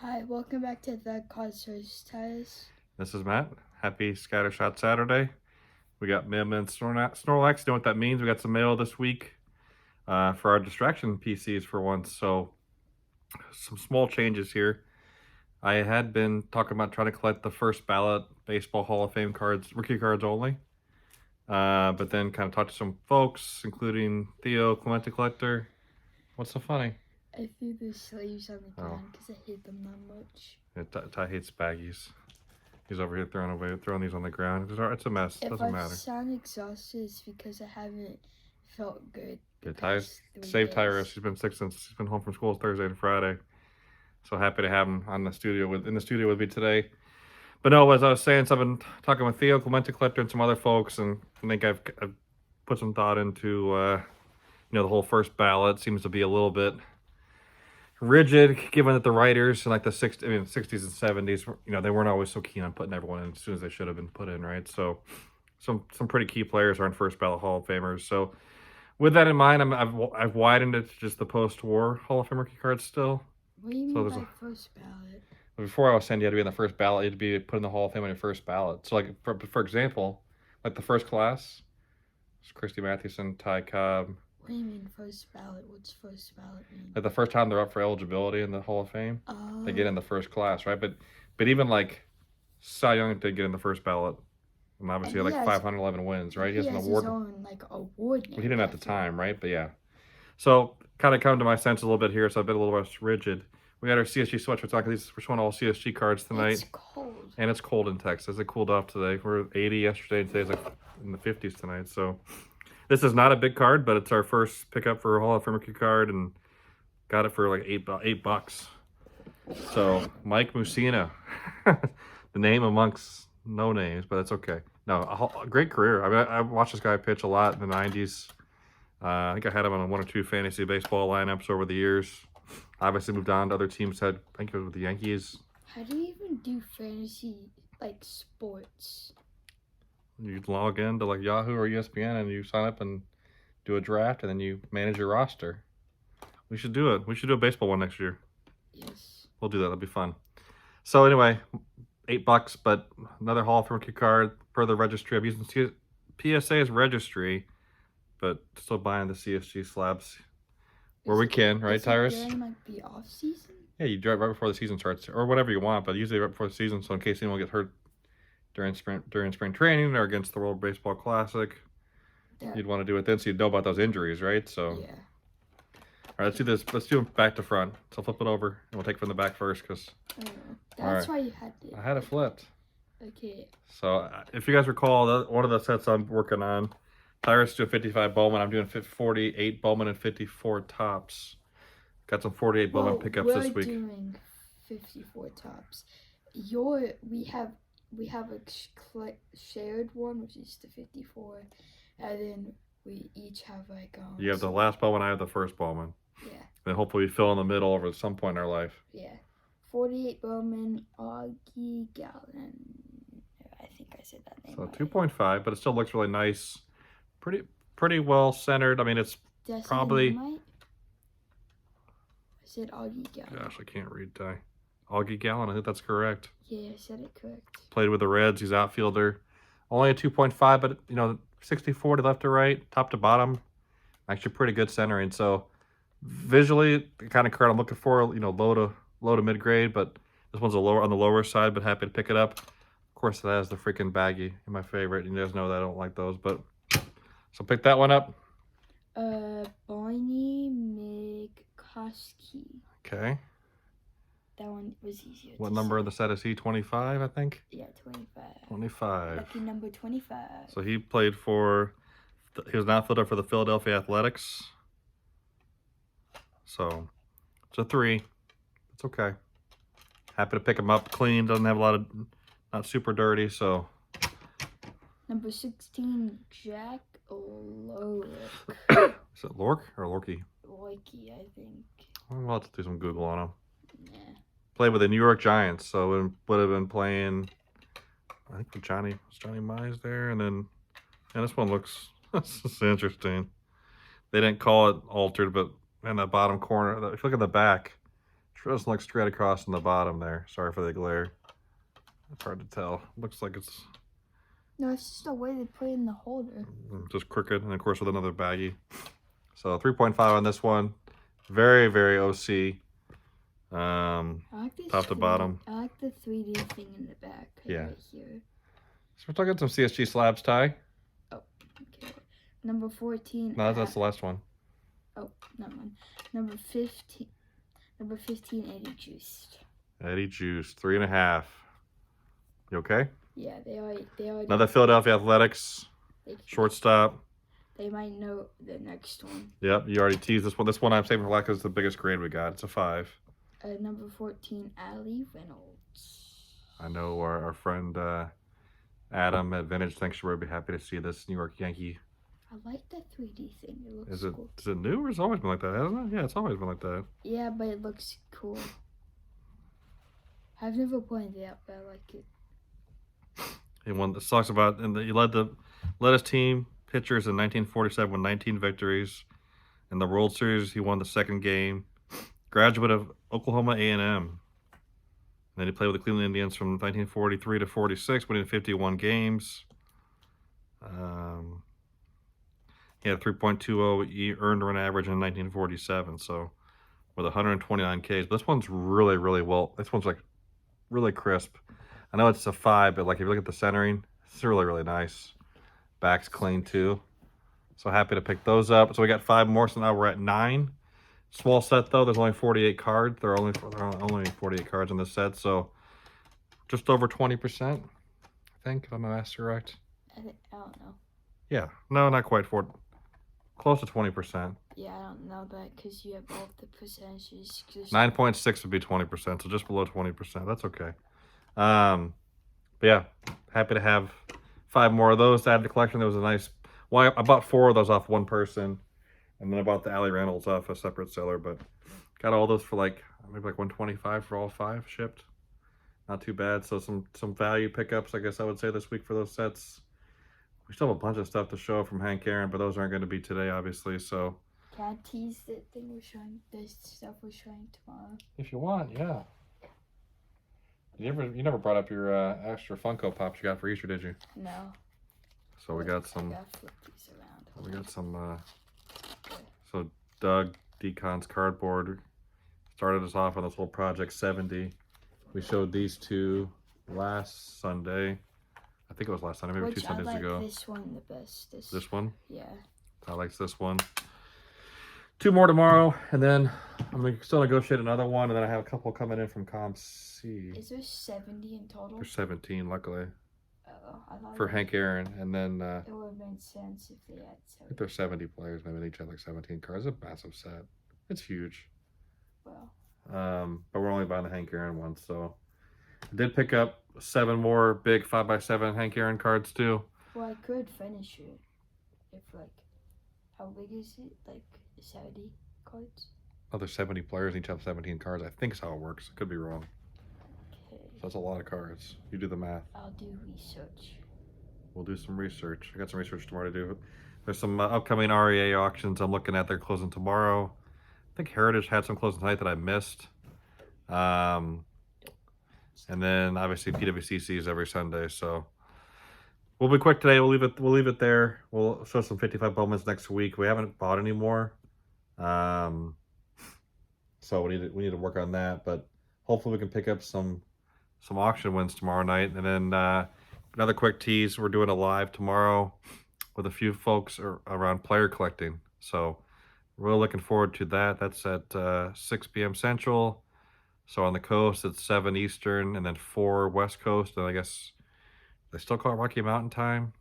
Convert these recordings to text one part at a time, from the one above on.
Hi, welcome back to the Cosmos Tires. This is Matt. Happy Scattershot Saturday. We got Bowman and Snorlax. You know what that means? We got some mail this week for our distraction PCs for once. So some small changes here. I had been talking about trying to collect the first ballot baseball Hall of Fame cards, rookie cards only. But then kind of talked to some folks, including Theo, Clemente Collector. What's so funny? I threw the sleeves on the ground because I hate them that much. Yeah, Ty hates baggies. He's over here throwing these on the ground. It's a mess. It doesn't matter. If I sound exhausted, it's because I haven't felt good. Yeah, Ty's save Tyrus. He's been sick since he's been home from school Thursday and Friday. So happy to have him in the studio with me today. But no, as I was saying, so I've been talking with Theo, Clemente Collector, and some other folks, and I think I've put some thought into the whole first ballot. Seems to be a little bit rigid, given that the writers in like the 60s and 70s, they weren't always so keen on putting everyone in as soon as they should have been put in, right? So some pretty key players are in first ballot Hall of Famers. So with that in mind, I've widened it to just the post-war Hall of Fame rookie cards still. What do you mean by first ballot? Before I was saying you had to be in the first ballot, you had to be put in the Hall of Fame on your first ballot. So like for example, like the first class, it's Christy Mathewson, Ty Cobb. What do you mean first ballot? What's first ballot mean? Like the first time they're up for eligibility in the Hall of Fame, they get in the first class, right? But even like Cy Young did get in the first ballot, and obviously he had like 511 wins, right? He has an award. His own award. Well, he didn't at the time, right? But yeah. So kind of come to my sense a little bit here, so I've been a little less rigid. We got our CSG sweatshirts on. We're showing all CSG cards tonight. It's cold. And it's cold in Texas. It cooled off today. We're 80 yesterday, and today's like in the 50s tonight. So this is not a big card, but it's our first pickup for a Hall of Fame rookie card, and got it for like $8. So Mike Mussina, the name amongst no names, but it's okay. No, a great career. I mean, I watched this guy pitch a lot in the 90s. I think I had him on one or two fantasy baseball lineups over the years. Obviously moved on to other teams. I think it was with the Yankees. How do you even do fantasy, like sports? You log in to like Yahoo or ESPN and you sign up and do a draft, and then you manage your roster. We should do it. We should do a baseball one next year. Yes. We'll do that. That'll be fun. So anyway, $8, but another Hall of Fame rookie card per the registry. I'm using PSA as registry, but still buying the CSG slabs where we can, right, Tyrus? During like the off season? Yeah, you do it right before the season starts, or whatever you want, but usually right before the season, so in case anyone gets hurt during spring training or against the World Baseball Classic, you'd want to do it then, so you'd know about those injuries, right? So yeah. All right, let's do this. Let's do them back to front. So flip it over, and we'll take it from the back first, because that's why you had it. I had it flipped. Okay. So if you guys recall, one of the sets I'm working on, Tyrus doing 55 Bowman. I'm doing 48 Bowman and 54 tops. Got some 48 Bowman pickups this week. We're doing 54 tops. We have a shared one, which is the 54, and then we each have like You have the last Bowman. I have the first Bowman. Yeah. And hopefully we fill in the middle over at some point in our life. Yeah. 48 Bowman, Augie Gallon. I think I said that name. So 2.5, but it still looks really nice. Pretty well centered. I mean, it's probably. I said Augie Gallon. Gosh, I can't read Ty. Augie Gallon. I think that's correct. Yeah, I said it correct. Played with the Reds. He's outfielder. Only a 2.5, but 60-40 left to right, top to bottom. Actually, pretty good centering. So visually, the kind of card I'm looking for. Low to mid grade, but this one's on the lower side. But happy to pick it up. Of course, it has the freaking baggy in my favorite. You guys know that I don't like those, but so pick that one up. Barney McCoskey. Okay. That one was easier. What number of the set is he? 25, I think? Yeah, 25. 25. Lucky number 25. So he played he was an outfielder for the Philadelphia Athletics. So it's a 3. It's okay. Happy to pick him up clean. Doesn't have a lot of, not super dirty, so. Number 16, Jack Lork. Is it Lork or Lorky? Lorky, I think. We'll have to do some Google on him. Yeah. Played with the New York Giants, so it would have been playing, I think with Johnny Mize there, and then, and this one looks, this is interesting. They didn't call it altered, but in the bottom corner, if you look at the back, Sure doesn't look straight across on the bottom there. Sorry for the glare. It's hard to tell. Looks like it's No, it's just a way they put it in the holder. just crooked, and of course with another baggie. So 3.5 on this one. Very, very OC. I like this Top to bottom. I like the 3D thing in the back. Yeah. Right here. So we're talking some CSG slabs, Ty. Oh, okay. Number 14. No, that's the last one. Oh, never mind. Number 15. Number 15, Eddie Juiced. Eddie Juice, 3.5. You okay? Yeah, they already. Another Philadelphia Athletics shortstop. They might know the next one. Yep, you already teased this one. This one I'm saving for last because it's the biggest grade we got. It's a 5. Number 14, Ali Reynolds. I know our friend Adam at Vintage thinks you would be happy to see this New York Yankee. I like the 3D thing. It looks cool. Is it new or it's always been like that, hasn't it? Yeah, it's always been like that. Yeah, but it looks cool. I've never pointed it out, but I like it. He won. This talks about he led his team pitchers in 1947 with 19 victories. In the World Series, he won the second game. Graduate of Oklahoma A&M. Then he played with the Cleveland Indians from 1943 to 46, winning 51 games. He had a 3.20 earned run average in 1947, so with 129 Ks. But this one's really, really well. This one's like really crisp. I know it's a 5, but like if you look at the centering, it's really, really nice. Back's clean too. So happy to pick those up. So we got 5 more, so now we're at 9. Small set though. There's only 48 cards. There are only 48 cards in this set, so just over 20%. I think, if I'm math correct. I don't know. Yeah, no, not quite close to 20%. Yeah, I don't know that because you have both the percentages. 9.6 would be 20%, so just below 20%. That's okay. But yeah, happy to have 5 more of those to add to the collection. There was a nice. Well, I bought 4 of those off one person. And then I bought the Ali Reynolds off a separate seller, but got all those for like maybe like $125 for all 5 shipped. Not too bad. So some value pickups, I guess I would say, this week for those sets. We still have a bunch of stuff to show from Hank Aaron, but those aren't going to be today, obviously. So can I tease the thing we're showing? This stuff we're showing tomorrow. if you want, yeah. You never brought up your extra Funko Pops you got for Easter, did you? No. So we got some. I gotta flip these around. We got some. So Doug Decon's cardboard started us off on this little project 70. We showed these 2 last Sunday. I think it was last Sunday, maybe 2 Sundays ago. This one the best. This one? Yeah. I like this one. 2 more tomorrow, and then I'm going to still negotiate another one, and then I have a couple coming in from Comp C. Is there 70 in total? There's 17, luckily. Oh, I thought for Hank Aaron, and then it would have made sense if they had 70. I think there's 70 players. Maybe they each have like 17 cards. It's a massive set. It's huge. Well. But we're only buying the Hank Aaron one, so I did pick up 7 more big 5x7 Hank Aaron cards too. Well, I could finish it if like, how big is it? Like 70 cards. Oh, there's 70 players. Each have 17 cards. I think is how it works. I could be wrong. Okay. So that's a lot of cards. You do the math. I'll do research. We'll do some research. I got some research tomorrow to do. There's some upcoming REA auctions I'm looking at. They're closing tomorrow. I think Heritage had some closing tonight that I missed. And then obviously PWCCs every Sunday. So we'll be quick today. We'll leave it there. We'll show some 55 Bowmans next week. We haven't bought any more. So we need to work on that. But hopefully we can pick up some auction wins tomorrow night. And then another quick tease. We're doing a live tomorrow with a few folks around player collecting. So really looking forward to that. That's at 6 p.m. Central. So on the coast, it's 7 Eastern, and then 4 West Coast. And I guess they still call it Rocky Mountain Time.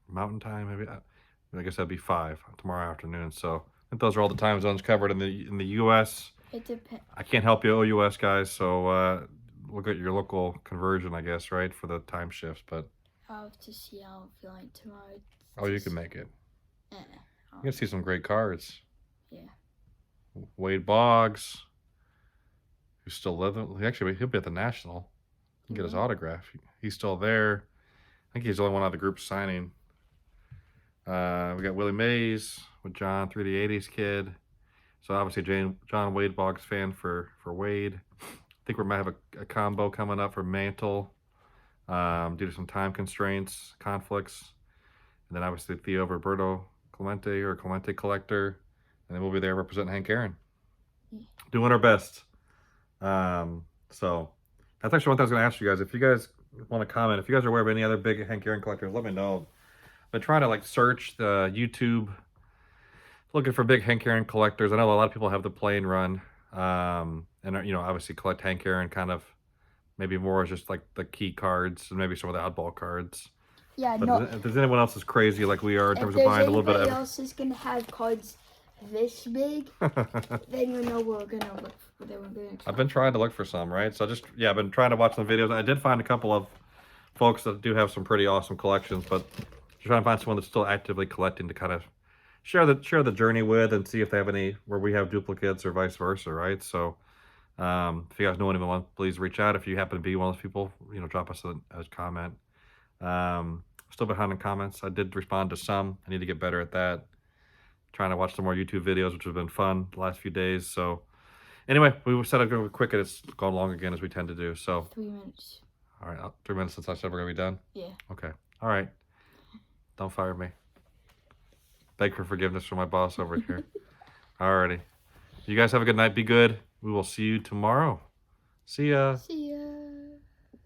Mountain Time, maybe. I guess that'd be 5 tomorrow afternoon. So I think those are all the time zones covered in the U.S. It depends. I can't help you, OUS guys. So look at your local conversion, I guess, right, for the time shifts. But I'll have to see how I'm feeling tomorrow. oh, you can make it. You can see some great cards. Yeah. Wade Boggs. Who's still living? Actually, he'll be at the National. You can get his autograph. He's still there. I think he's the only one out of the group signing. We got Willie Mays with John, 3D80s kid. So obviously John Wade Boggs fan for Wade. I think we might have a combo coming up for Mantle due to some time constraints, conflicts. And then obviously Theo Roberto Clemente or Clemente Collector. And then we'll be there representing Hank Aaron. Doing our best. So that's actually one thing I was going to ask you guys. If you guys want to comment, if you guys are aware of any other big Hank Aaron collectors, let me know. I've been trying to like search the YouTube, looking for big Hank Aaron collectors. I know a lot of people have the plane run, and you know, obviously collect Hank Aaron kind of maybe more as just like the key cards and maybe some of the oddball cards. Yeah, But no. if there's anyone else as crazy like we are in If terms of buying a little bit of anybody else is gonna have cards this big, then you know we're gonna look. I've been trying to look for some, right? So just I've been trying to watch some videos. I did find a couple of folks that do have some pretty awesome collections, but trying to find someone that's still actively collecting to kind of share the journey with and see if they have any where we have duplicates or vice versa, right? So if you guys know anyone, please reach out. If you happen to be one of those people, you know, drop us a comment. Still behind in comments. I did respond to some. I need to get better at that. Trying to watch some more YouTube videos, which have been fun the last few days. So anyway, we said I'd go quick, and it's gone long again as we tend to do. So 3 minutes. All right, 3 minutes since I said we're gonna be done. Yeah. Okay. All right. Don't fire me. Beg for forgiveness from my boss over here. Alrighty. You guys have a good night. Be good. We will see you tomorrow. See ya. See ya.